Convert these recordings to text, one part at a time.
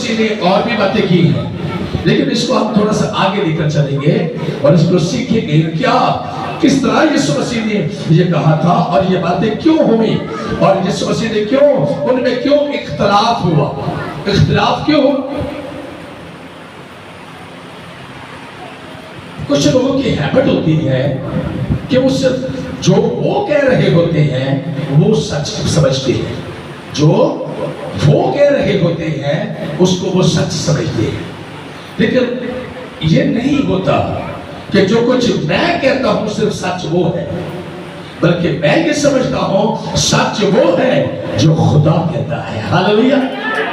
मसीह ने और भी बातें की हैं, लेकिन इसको हम थोड़ा सा आगे लेकर चलेंगे और इसको सीखेंगे क्या, किस तरह यीशु मसीह ने ये कहा था और ये बातें क्यों हुई और यीशु मसीह ने क्यों, उनमें क्यों इख्तलाफ हुआ, इख्तलाफ क्यों हुआ। कुछ लोगों की हैबिट होती है कि वो सिर्फ जो वो कह रहे होते हैं वो सच समझते हैं, जो वो कह रहे होते हैं उसको वो सच समझते हैं। लेकिन ये नहीं होता कि जो कुछ मैं कहता हूं सिर्फ सच वो है, बल्कि मैं ये समझता हूं सच वो है जो खुदा कहता है। हालेलुया।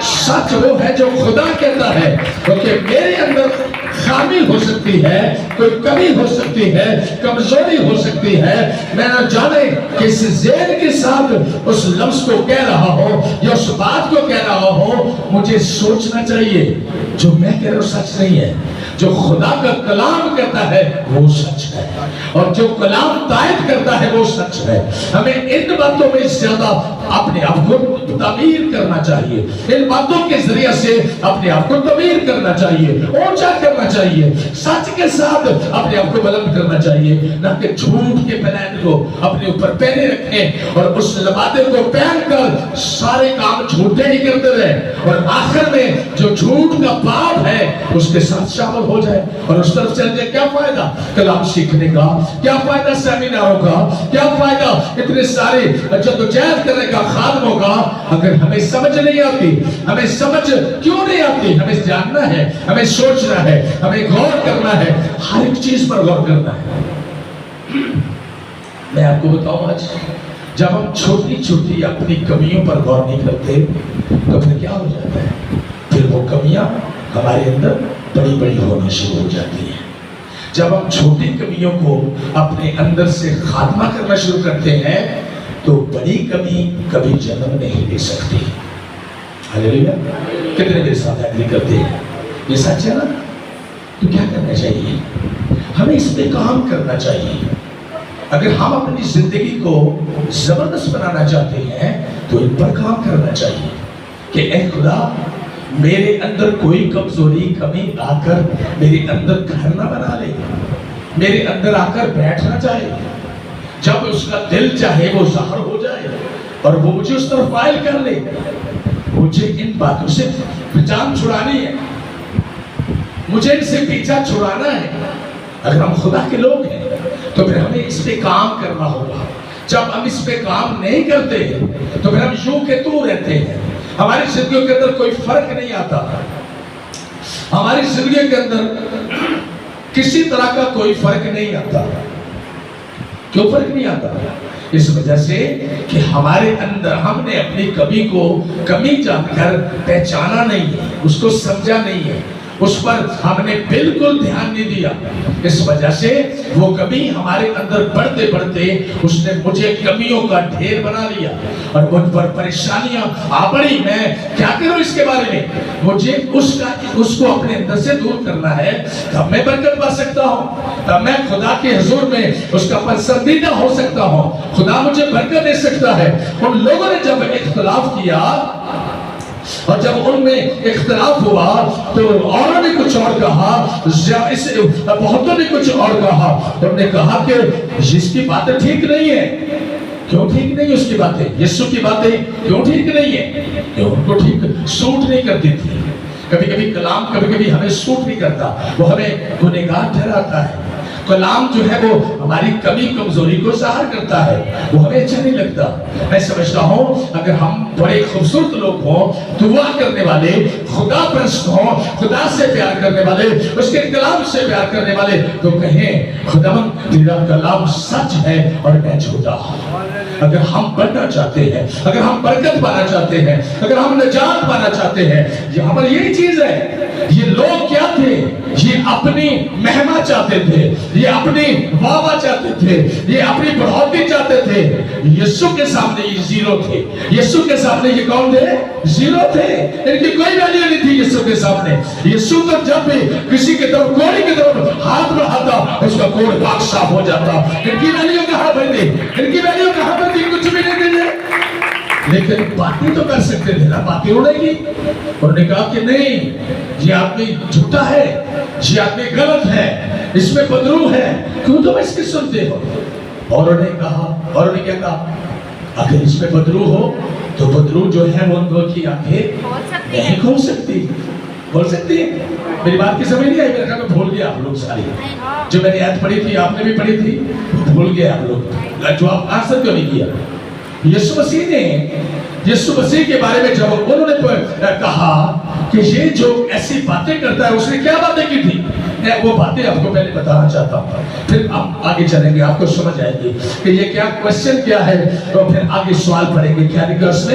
सच वो है जो खुदा कहता है, क्योंकि मेरे अंदर खामी हो सकती है, कोई कमी हो सकती है, कमजोरी हो सकती है, मैं न जाने किस ज़हन के साथ उस लफ्ज़ को कह रहा हो या उस बात को कह रहा हो। मुझे सोचना चाहिए जो मैं कह रहा हूं सच नहीं है, जो खुदा का कलाम कहता है वो सच है, और जो कलाम तायद करता है वो सच है। हमें इन बातों में ज्यादा अपने आप को तमीर करना चाहिए, इन बातों के जरिए से अपने आप को तमीर करना चाहिए, ऊंचा करना चाहिए, सच के साथ अपने आप को बुलंद करना चाहिए, न कि झूठ के प्लान को अपने ऊपर पहने रखें और उस लबादे को पहनकर सारे काम झूठे ही करते रहे और आखिर में जो झूठ का पाप है उसके साथ शामिल हो जाए और उस तरफ चल जाए। क्या फायदा कलाम सीखने का, क्या फायदा सेमिनारों का, क्या फायदा इतने सारे जद्दोजहद करने का, खादमों का, अगर हमें समझ नहीं आती। हमें समझ क्यों नहीं आती? हमें जानना है, हमें सोचना है, हमें गौर करना है, हर एक चीज पर गौर करना है। मैं आपको बताऊं, आज जब हम छोटी छोटी अपनी कमियों पर गौर नहीं करते तो फिर क्या हो जाता है, फिर वो कमियां हमारे अंदर बड़ी बड़ी होना शुरू हो जाती है। जब हम छोटी कमियों को अपने अंदर से खात्मा करना शुरू करते हैं तो बड़ी कमी कभी जन्म नहीं ले सकती। हालेलुया। कितने मेरे साथ एग्री करते हैं? ये सच है ना? तो क्या करना चाहिए? हमें इस पे काम करना चाहिए। अगर हम अपनी जिंदगी को जबरदस्त बनाना चाहते हैं तो इन पर काम करना चाहिए कि ऐ खुदा, मेरे अंदर कोई कमजोरी कमी आकर मेरे अंदर घर ना बना ले, मेरे अंदर आकर बैठना चाहे, जब उसका दिल चाहे वो ज़ाहिर हो जाए और वो मुझे उस तरफ फाइल कर ले। मुझे इन बातों से जान छुड़ानी है, मुझे इनसे पीछा छुड़ाना है। अगर हम खुदा के लोग हैं तो फिर हमें इस पे काम करना होगा। जब हम इस पे काम नहीं करते तो फिर हम यूं के तू रहते हैं, हमारी जिंदगी के अंदर कोई फर्क नहीं आता, हमारी जिंदगी के अंदर किसी तरह का कोई फर्क नहीं आता। क्यों फर्क नहीं आता? इस वजह से कि हमारे अंदर हमने अपनी कमी को कमी जानकर पहचाना नहीं है, उसको समझा नहीं है, उस पर हमने बिल्कुल ध्यान नहीं दिया। इस वजह से वो कमी हमारे अंदर बढ़ते बढ़ते उसने मुझे कमियों का ढेर बना लिया और मुझ पर परेशानियां आ पड़ी। मैं क्या करूं इसके बारे में? मुझे उसको अपने अंदर से दूर करना है, तब मैं बरकत पा सकता हूं, तब मैं खुदा के हुजूर में उसका पसंदीदा हो सकता हूं, खुदा मुझे बरकत दे सकता है। उन लोगों ने जब इख्तिलाफ किया और जब उनमें इख्तिलाफ हुआ तो औरों ने कुछ और कहा, बहुतों ने कुछ और कहा। उन्होंने कहा कि इसकी बातें ठीक नहीं है। क्यों ठीक नहीं? उसकी बातें, यीशु की बातें क्यों ठीक नहीं है? क्यों उनको ठीक सूट नहीं करती थी। कभी कभी कलाम कभी कभी हमें सूट नहीं करता, वो हमें गुनहगार ठहराता है। कलाम जो है वो हमारी कमी कमजोरी को ज़ाहिर करता है, वो हमें अच्छा नहीं लगता। मैं समझता हूँ अगर हम बड़े खूबसूरत लोग हों, दुआ करने वाले, खुदा परस्त हों, खुदा से प्यार करने वाले, उसके कलाम से प्यार करने वाले, तो कहें खुदावन तेरा कलाम सच है और मैं झूठा। अगर हम बनना चाहते हैं, अगर हम बरकत पाना चाहते हैं, अगर हम निजात पाना चाहते हैं, यहाँ पर यही चीज है। ये लोग क्या थे? ये अपनी महिमा चाहते थे, ये अपनी वाह चाहते थे, ये अपनी बढ़ोतरी चाहते थे। यीशु के सामने ये जीरो थे। यीशु के सामने ये कौन थे? जीरो थे। इनकी कोई वैल्यू नहीं थी यीशु के सामने। यीशु तो जब भी किसी की तरफ, कोड़ी की तरफ हाथ बढ़ाता, उसका कोड़ पाक साफ हो जाता। इनकी वैल्यू कहाँ बनी? इनकी वैल्यू कहाँ बनी? कुछ भी नहीं थी। لیکن باتیں تو کر سکتے تھے نا, باتیں اڑے گی. انہوں نے کہا کہ نہیں, یہ آدمی جھوٹا ہے, یہ آدمی غلط ہے, اس میں بدرو ہے, کیوں تم اس کی سنتے ہو؟ اور انہوں نے کہا, اور انہوں نے کیا کہا, اگر اس میں بدرو ہو تو بدرو جو ہے وہ ان دو کی آنکھیں نہیں کھول سکتی. بول سکتی ہے؟ میری بات کی سمجھ نہیں آئی؟ میرا کہا بھول گیا آپ لوگ ساری جو میں نے آیت پڑھی تھی, آپ نے بھی پڑھی تھی, بھول گئے آپ لوگ. جو آپ آنسر کیوں نہیں کیا؟ یسوع مسیح نے, یسوع مسیح کے بارے میں جب انہوں نے کہا کہ یہ جو ایسی باتیں کرتا ہے, اس نے کیا باتیں کی تھی, وہ باتیں آپ کو پہلے بتانا چاہتا ہوں, پھر آپ آگے چلیں گے, آپ کو سمجھ آئے گی کہ یہ کیا کوشچن کیا ہے, اور پھر آگے سوال پڑھیں گے کیا لکھا اس میں.